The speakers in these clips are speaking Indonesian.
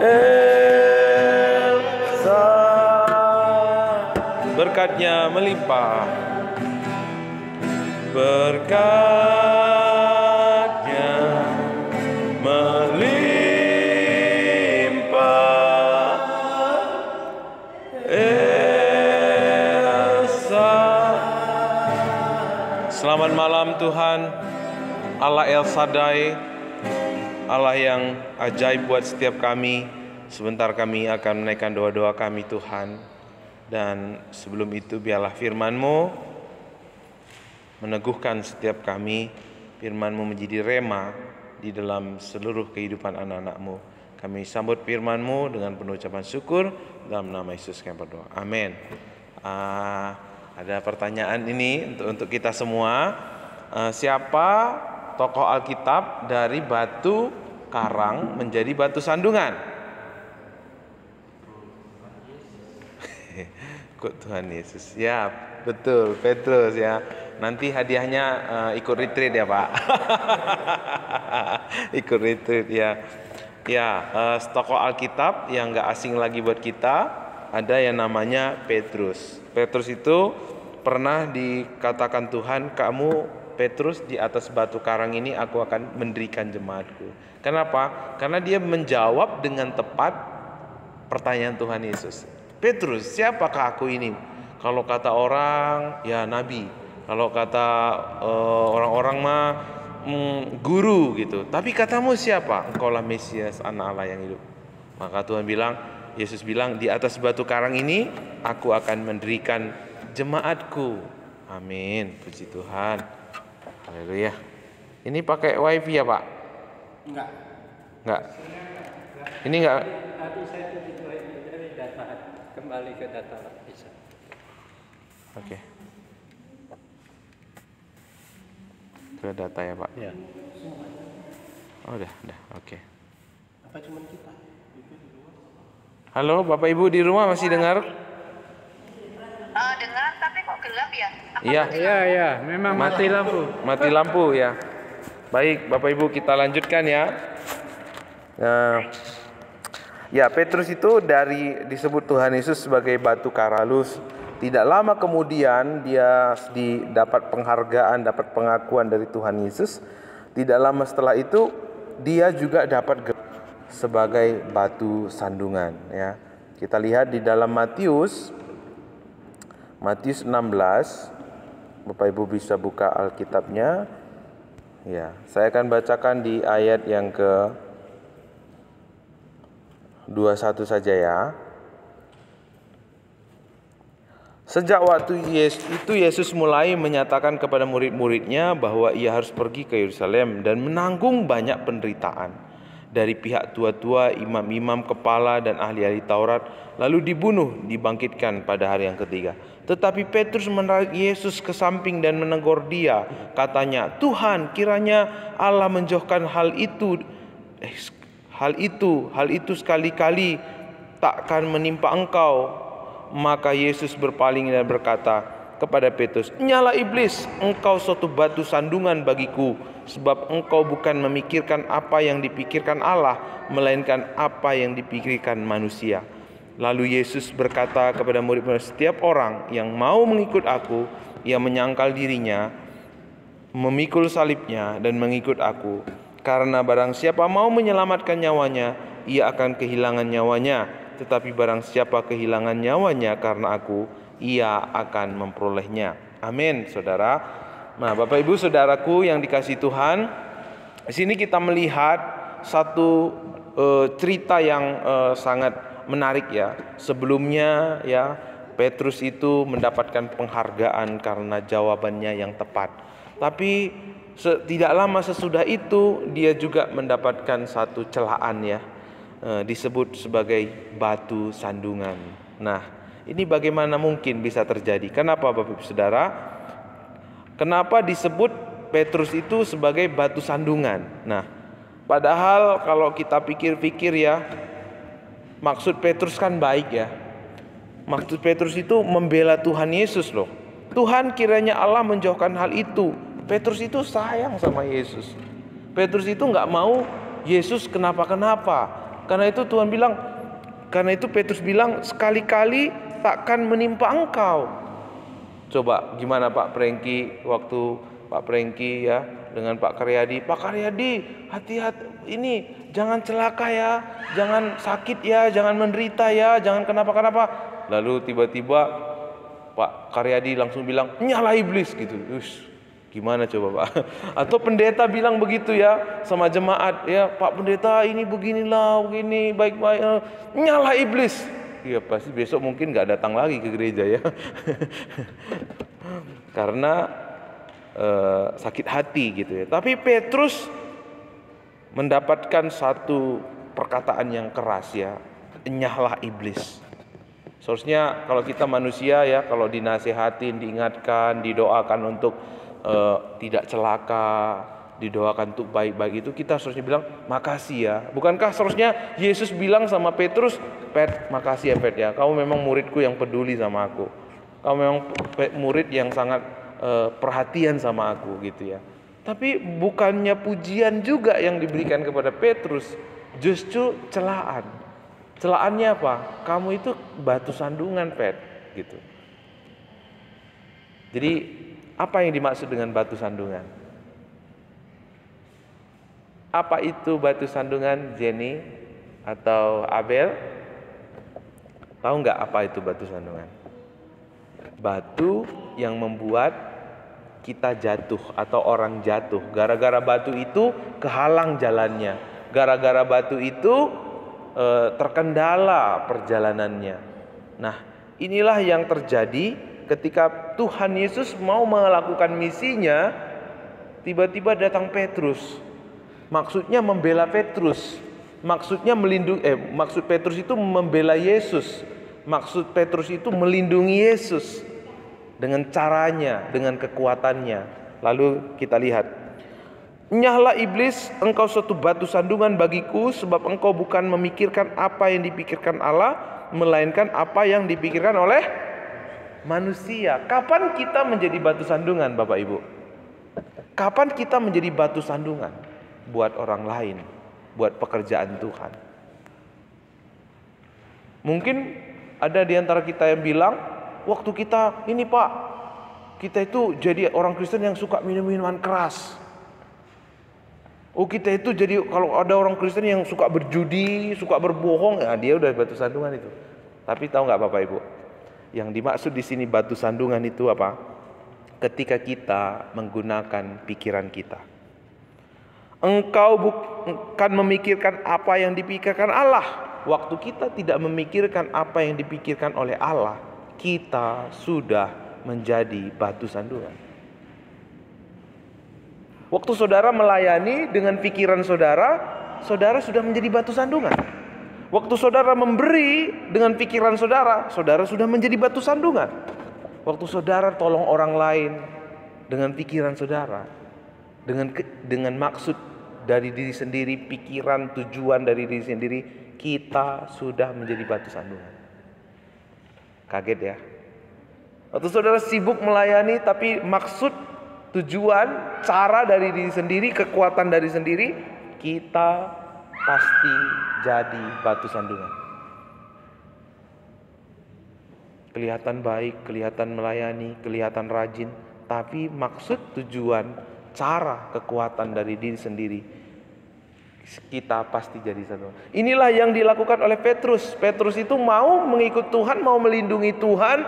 Elsa. Berkatnya melimpah, berkatnya melimpah. Elsa. Selamat malam Tuhan, Allah El Shaddai, Allah yang ajaib buat setiap kami. Sebentar kami akan menaikkan doa-doa kami Tuhan. Dan sebelum itu biarlah firman-Mu meneguhkan setiap kami. Firman-Mu menjadi rema di dalam seluruh kehidupan anak-anak-Mu. Kami sambut firman-Mu dengan penuh ucapan syukur. Dalam nama Yesus kami berdoa. Amin. Ada pertanyaan ini untuk kita semua. Siapa tokoh Alkitab dari batu karang menjadi batu sandungan? Kok Tuhan Yesus? Ya, betul, Petrus ya. Nanti hadiahnya ikut retreat ya Pak. Ikut retreat ya. Ya, tokoh Alkitab yang gak asing lagi buat kita, ada yang namanya Petrus. Petrus itu pernah dikatakan Tuhan, kamu Petrus di atas batu karang ini aku akan mendirikan jemaatku. Kenapa? Karena dia menjawab dengan tepat pertanyaan Tuhan Yesus. Petrus, siapakah aku ini? Kalau kata orang, ya nabi. Kalau kata orang-orang mah guru gitu. Tapi katamu siapa? Engkaulah Mesias, anak Allah yang hidup. Maka Tuhan bilang, Yesus bilang, di atas batu karang ini aku akan mendirikan jemaatku. Amin. Puji Tuhan. Haleluya. Ini pakai wifi ya Pak? Enggak. Ini enggak. Tadi saya itu dari data, kembali ke data bisa. Oke. Ke data ya Pak? Ya. Oh udah. Oke. Apa cuma kita? Halo Bapak Ibu di rumah masih dengar? Dengar, tapi kok gelap ya? Iya, memang mati lampu. Mati lampu ya. Baik, Bapak Ibu kita lanjutkan ya. Nah, ya Petrus itu disebut Tuhan Yesus sebagai batu karalus. Tidak lama kemudian dia dapat penghargaan, dapat pengakuan dari Tuhan Yesus. Tidak lama setelah itu dia juga dapat sebagai batu sandungan ya. Kita lihat di dalam Matius 16. Bapak Ibu bisa buka Alkitabnya. Ya, saya akan bacakan di ayat yang ke 21 saja ya. Sejak waktu itu Yesus mulai menyatakan kepada murid-muridnya bahwa ia harus pergi ke Yerusalem dan menanggung banyak penderitaan dari pihak tua-tua, imam-imam kepala dan ahli-ahli Taurat, lalu dibunuh, dibangkitkan pada hari yang ketiga. Tetapi Petrus menarik Yesus ke samping dan menegur dia. Katanya, Tuhan, kiranya Allah menjauhkan hal itu sekali-kali takkan menimpa engkau. Maka Yesus berpaling dan berkata kepada Petrus, "Nyala iblis, engkau suatu batu sandungan bagiku, sebab engkau bukan memikirkan apa yang dipikirkan Allah, melainkan apa yang dipikirkan manusia." Lalu Yesus berkata kepada murid-murid, "Setiap orang yang mau mengikut aku, ia menyangkal dirinya, memikul salibnya dan mengikut aku. Karena barang siapa mau menyelamatkan nyawanya, ia akan kehilangan nyawanya. Tetapi barang siapa kehilangan nyawanya karena aku, ia akan memperolehnya." Amin, saudara. Nah, Bapak Ibu saudaraku yang dikasihi Tuhan, di sini kita melihat satu cerita yang sangat menarik ya. Sebelumnya ya, Petrus itu mendapatkan penghargaan karena jawabannya yang tepat. Tapi tidak lama sesudah itu dia juga mendapatkan satu celaan ya. Disebut sebagai batu sandungan. Nah, ini bagaimana mungkin bisa terjadi? Kenapa Bapak Ibu Saudara? Kenapa disebut Petrus itu sebagai batu sandungan? Nah, padahal kalau kita pikir-pikir ya, maksud Petrus kan baik ya. Maksud Petrus itu membela Tuhan Yesus loh. Tuhan, kiranya Allah menjauhkan hal itu. Petrus itu sayang sama Yesus. Petrus itu nggak mau Yesus kenapa-kenapa. Karena itu Tuhan bilang, karena itu Petrus bilang, sekali-kali takkan menimpa engkau. Coba gimana Pak Prengki, waktu Pak Prengki ya dengan Pak Karyadi, Pak Karyadi hati-hati ini, jangan celaka ya, jangan sakit ya, jangan menderita ya, jangan kenapa-kenapa. Lalu tiba-tiba Pak Karyadi langsung bilang, nyala iblis gitu. Gimana coba Pak? Atau pendeta bilang begitu ya sama jemaat, ya Pak Pendeta ini beginilah, begini baik-baik, nyala iblis. Ya pasti besok mungkin nggak datang lagi ke gereja ya. Karena sakit hati gitu ya. Tapi Petrus mendapatkan satu perkataan yang keras ya, nyahlah iblis. Seharusnya kalau kita manusia ya, kalau dinasehatin, diingatkan, didoakan untuk tidak celaka, didoakan untuk baik-baik, itu kita seharusnya bilang makasih ya. Bukankah seharusnya Yesus bilang sama Petrus, Pet, makasih ya Pet ya, kamu memang muridku yang peduli sama aku, kamu memang murid yang sangat perhatian sama aku gitu ya. Tapi bukannya pujian juga yang diberikan kepada Petrus, justru celaan. Celaannya apa? Kamu itu batu sandungan Pet gitu. Jadi apa yang dimaksud dengan batu sandungan? Apa itu batu sandungan, Jenny atau Abel? Tahu nggak apa itu batu sandungan? Batu yang membuat kita jatuh atau orang jatuh. Gara-gara batu itu kehalang jalannya. Gara-gara batu itu terkendala perjalanannya. Nah, inilah yang terjadi ketika Tuhan Yesus mau melakukan misinya. Tiba-tiba datang Petrus. Maksudnya membela Petrus. Maksudnya maksud Petrus itu membela Yesus. Maksud Petrus itu melindungi Yesus dengan caranya, dengan kekuatannya. Lalu kita lihat, nyahlah iblis, engkau suatu batu sandungan bagiku, sebab engkau bukan memikirkan apa yang dipikirkan Allah, melainkan apa yang dipikirkan oleh manusia. Kapan kita menjadi batu sandungan, Bapak Ibu? Kapan kita menjadi batu sandungan buat orang lain, buat pekerjaan Tuhan? Mungkin ada di antara kita yang bilang, waktu kita ini Pak, kita itu jadi orang Kristen yang suka minum-minuman keras. Oh, kita itu jadi, kalau ada orang Kristen yang suka berjudi, suka berbohong, ya dia udah batu sandungan itu. Tapi tahu nggak Bapak Ibu? Yang dimaksud di sini batu sandungan itu apa? Ketika kita menggunakan pikiran kita. Engkau bukan memikirkan apa yang dipikirkan Allah. Waktu kita tidak memikirkan apa yang dipikirkan oleh Allah, kita sudah menjadi batu sandungan. Waktu saudara melayani dengan pikiran saudara, saudara sudah menjadi batu sandungan. Waktu saudara memberi dengan pikiran saudara, saudara sudah menjadi batu sandungan. Waktu saudara tolong orang lain dengan pikiran saudara, dengan maksud dari diri sendiri, pikiran, tujuan dari diri sendiri, kita sudah menjadi batu sandungan. Kaget ya? Waktu saudara sibuk melayani tapi maksud, tujuan, cara dari diri sendiri, kekuatan dari sendiri, kita pasti jadi batu sandungan. Kelihatan baik, kelihatan melayani, kelihatan rajin, tapi maksud, tujuan, cara, kekuatan dari diri sendiri, kita pasti jadi satu. Inilah yang dilakukan oleh Petrus. Petrus itu mau mengikut Tuhan, mau melindungi Tuhan,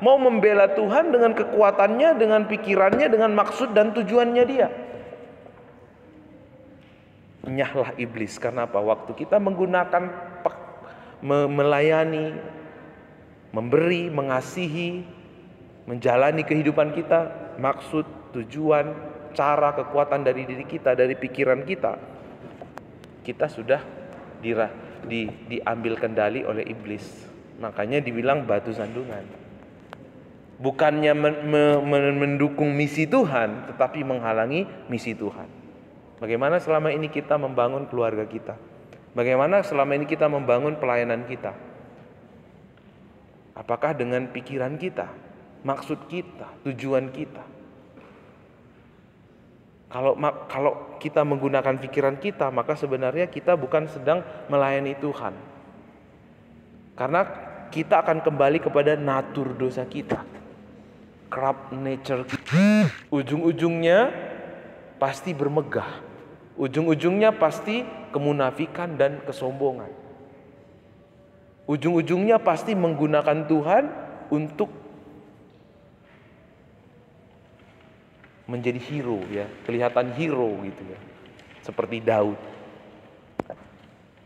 mau membela Tuhan dengan kekuatannya, dengan pikirannya, dengan maksud dan tujuannya dia. Nyahlah iblis. Karena apa? Waktu kita menggunakan melayani, memberi, mengasihi, menjalani kehidupan kita, maksud, tujuan, cara, kekuatan dari diri kita, dari pikiran kita, kita sudah diambil kendali oleh iblis. Makanya dibilang batu sandungan. Bukannya mendukung misi Tuhan, tetapi menghalangi misi Tuhan. Bagaimana selama ini kita membangun keluarga kita? Bagaimana selama ini kita membangun pelayanan kita? Apakah dengan pikiran kita, maksud kita, tujuan kita? Kalau kita menggunakan pikiran kita, maka sebenarnya kita bukan sedang melayani Tuhan. Karena kita akan kembali kepada natur dosa kita. Corrupt nature kita. Ujung-ujungnya pasti bermegah. Ujung-ujungnya pasti kemunafikan dan kesombongan. Ujung-ujungnya pasti menggunakan Tuhan untuk menjadi hero ya, kelihatan hero gitu ya. Seperti Daud.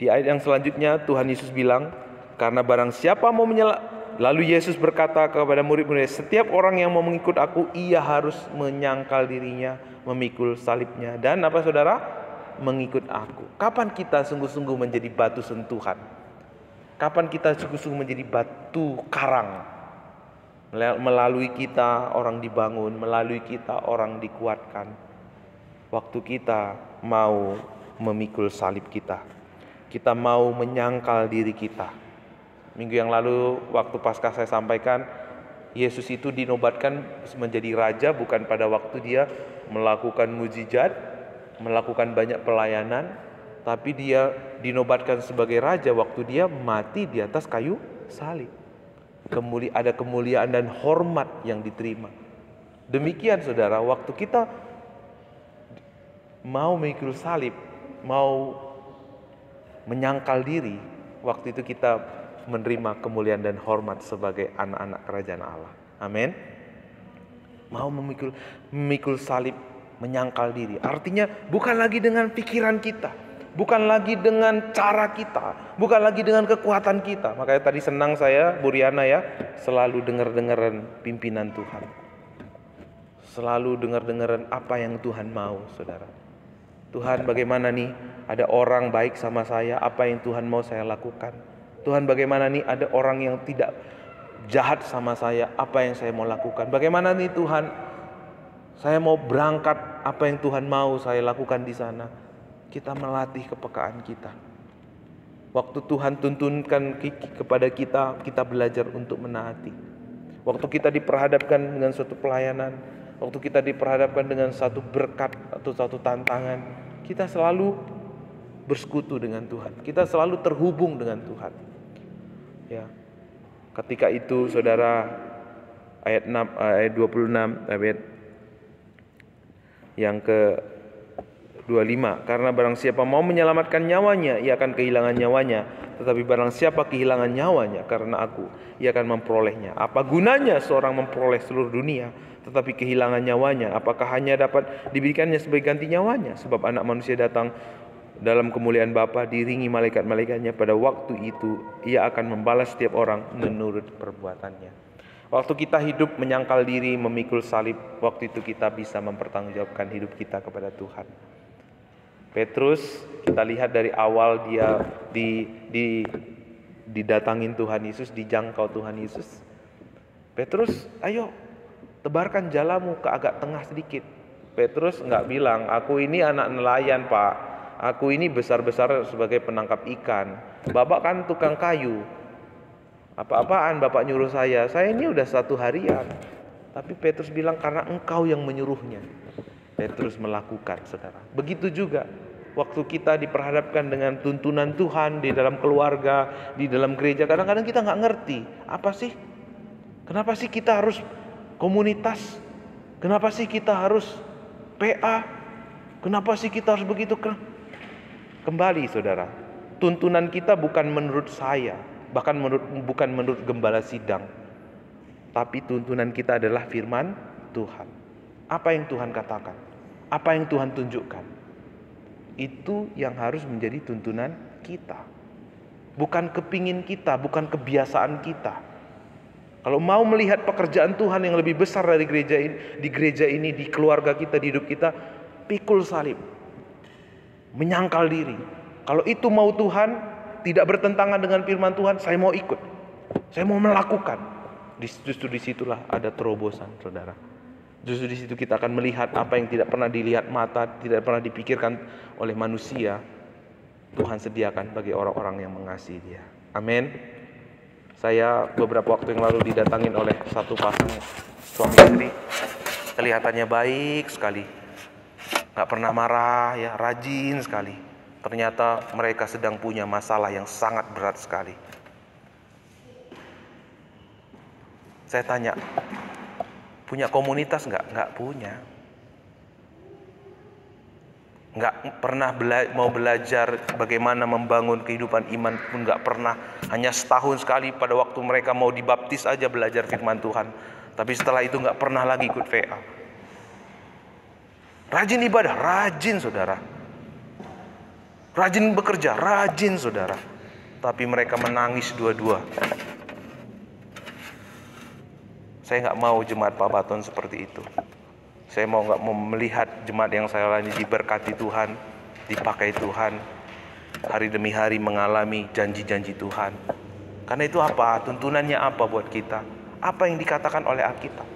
Di ayat yang selanjutnya Tuhan Yesus bilang, karena barang siapa mau lalu Yesus berkata kepada murid-murid, setiap orang yang mau mengikut aku, ia harus menyangkal dirinya, memikul salibnya, dan apa saudara? Mengikut aku. Kapan kita sungguh-sungguh menjadi batu sentuhan? Kapan kita sungguh-sungguh menjadi batu karang? Melalui kita orang dibangun, melalui kita orang dikuatkan. Waktu kita mau memikul salib kita, kita mau menyangkal diri kita. Minggu yang lalu waktu Paskah saya sampaikan, Yesus itu dinobatkan menjadi raja bukan pada waktu dia melakukan mujizat, melakukan banyak pelayanan, tapi dia dinobatkan sebagai raja waktu dia mati di atas kayu salib. Ada kemuliaan dan hormat yang diterima. Demikian saudara, waktu kita mau memikul salib, mau menyangkal diri, waktu itu kita menerima kemuliaan dan hormat sebagai anak-anak kerajaan Allah. Amin. Mau memikul salib, menyangkal diri, artinya bukan lagi dengan pikiran kita, bukan lagi dengan cara kita, bukan lagi dengan kekuatan kita. Makanya tadi senang saya, Bu Riana ya, selalu dengar-dengaran pimpinan Tuhan. Selalu dengar-dengaran apa yang Tuhan mau, saudara. Tuhan bagaimana nih, ada orang baik sama saya, apa yang Tuhan mau saya lakukan. Tuhan bagaimana nih, ada orang yang tidak jahat sama saya, apa yang saya mau lakukan. Bagaimana nih Tuhan, saya mau berangkat, apa yang Tuhan mau saya lakukan di sana. Kita melatih kepekaan kita. Waktu Tuhan tuntunkan kepada kita, kita belajar untuk menaati. Waktu kita diperhadapkan dengan suatu pelayanan, waktu kita diperhadapkan dengan satu berkat atau satu tantangan, kita selalu bersekutu dengan Tuhan. Kita selalu terhubung dengan Tuhan. Ya. Ketika itu saudara, ayat 26, ayat yang ke 25, karena barang siapa mau menyelamatkan nyawanya, ia akan kehilangan nyawanya. Tetapi barang siapa kehilangan nyawanya karena aku, ia akan memperolehnya. Apa gunanya seorang memperoleh seluruh dunia, tetapi kehilangan nyawanya? Apakah hanya dapat diberikannya sebagai ganti nyawanya? Sebab anak manusia datang dalam kemuliaan Bapa, diiringi malaikat-malaikatnya. Pada waktu itu, ia akan membalas setiap orang menurut perbuatannya. Waktu kita hidup menyangkal diri, memikul salib, waktu itu kita bisa mempertanggungjawabkan hidup kita kepada Tuhan. Petrus, kita lihat dari awal dia didatangin Tuhan Yesus, dijangkau Tuhan Yesus. Petrus, ayo tebarkan jalamu ke agak tengah sedikit. Petrus nggak bilang, aku ini anak nelayan Pak, aku ini besar-besar sebagai penangkap ikan. Bapak kan tukang kayu, apa-apaan Bapak nyuruh saya ini udah 1 harian. Tapi Petrus bilang, karena engkau yang menyuruhnya. Petrus melakukan, saudara. Begitu juga waktu kita diperhadapkan dengan tuntunan Tuhan di dalam keluarga, di dalam gereja. Kadang-kadang kita nggak ngerti, apa sih? Kenapa sih kita harus komunitas? Kenapa sih kita harus PA? Kenapa sih kita harus begitu? Kembali saudara, tuntunan kita bukan menurut saya, bahkan bukan menurut gembala sidang, tapi tuntunan kita adalah firman Tuhan. Apa yang Tuhan katakan, apa yang Tuhan tunjukkan, itu yang harus menjadi tuntunan kita. Bukan kepingin kita, bukan kebiasaan kita. Kalau mau melihat pekerjaan Tuhan yang lebih besar dari gereja ini, di keluarga kita, di hidup kita, pikul salib, menyangkal diri. Kalau itu mau Tuhan, tidak bertentangan dengan firman Tuhan, saya mau ikut, saya mau melakukan. Justru disitulah ada terobosan, saudara. Justru di situ kita akan melihat apa yang tidak pernah dilihat mata, tidak pernah dipikirkan oleh manusia. Tuhan sediakan bagi orang-orang yang mengasihi Dia. Amin. Saya beberapa waktu yang lalu didatangin oleh satu pasang suami istri. Kelihatannya baik sekali. nggak pernah marah, ya, rajin sekali. Ternyata mereka sedang punya masalah yang sangat berat sekali. Saya tanya, punya komunitas nggak? Nggak punya. Nggak pernah mau belajar bagaimana membangun kehidupan iman pun nggak pernah. Hanya setahun sekali pada waktu mereka mau dibaptis aja belajar firman Tuhan. Tapi setelah itu nggak pernah lagi ikut VA. Rajin ibadah, rajin saudara. Rajin bekerja, rajin saudara. Tapi mereka menangis dua-dua. Saya nggak mau jemaat Pak Baton seperti itu. Saya nggak mau melihat jemaat yang saya layani diberkati Tuhan, dipakai Tuhan, hari demi hari mengalami janji-janji Tuhan. Karena itu apa? Tuntunannya apa buat kita? Apa yang dikatakan oleh Alkitab?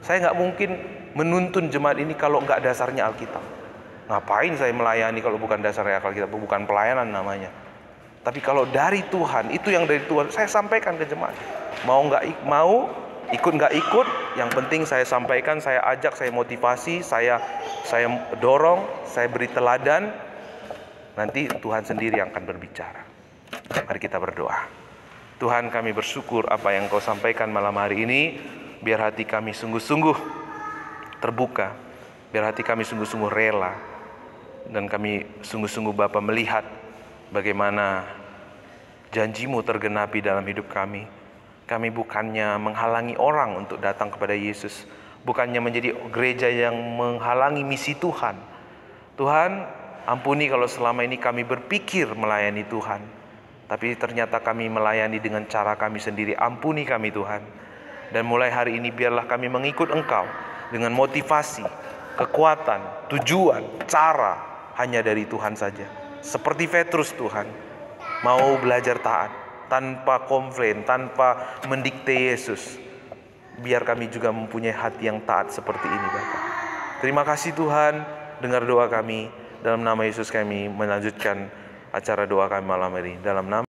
Saya nggak mungkin menuntun jemaat ini kalau nggak dasarnya Alkitab. Ngapain saya melayani kalau bukan dasarnya Alkitab? Bukan pelayanan namanya. Tapi kalau dari Tuhan, itu yang dari Tuhan, saya sampaikan ke jemaat. Mau nggak mau, ikut nggak ikut, yang penting saya sampaikan, saya ajak, saya motivasi, saya dorong, saya beri teladan. Nanti Tuhan sendiri yang akan berbicara. Mari kita berdoa. Tuhan, kami bersyukur apa yang Kau sampaikan malam hari ini. Biar hati kami sungguh-sungguh terbuka, biar hati kami sungguh-sungguh rela, dan kami sungguh-sungguh Bapa melihat bagaimana janji-Mu tergenapi dalam hidup kami. Kami bukannya menghalangi orang untuk datang kepada Yesus, bukannya menjadi gereja yang menghalangi misi Tuhan. Tuhan, ampuni kalau selama ini kami berpikir melayani Tuhan, tapi ternyata kami melayani dengan cara kami sendiri. Ampuni kami Tuhan. Dan mulai hari ini biarlah kami mengikut Engkau dengan motivasi, kekuatan, tujuan, cara hanya dari Tuhan saja. Seperti Petrus Tuhan, mau belajar taat, tanpa komplain, tanpa mendikte Yesus. Biar kami juga mempunyai hati yang taat seperti ini Bapa. Terima kasih Tuhan, dengar doa kami. Dalam nama Yesus kami melanjutkan acara doa kami malam ini. Dalam nama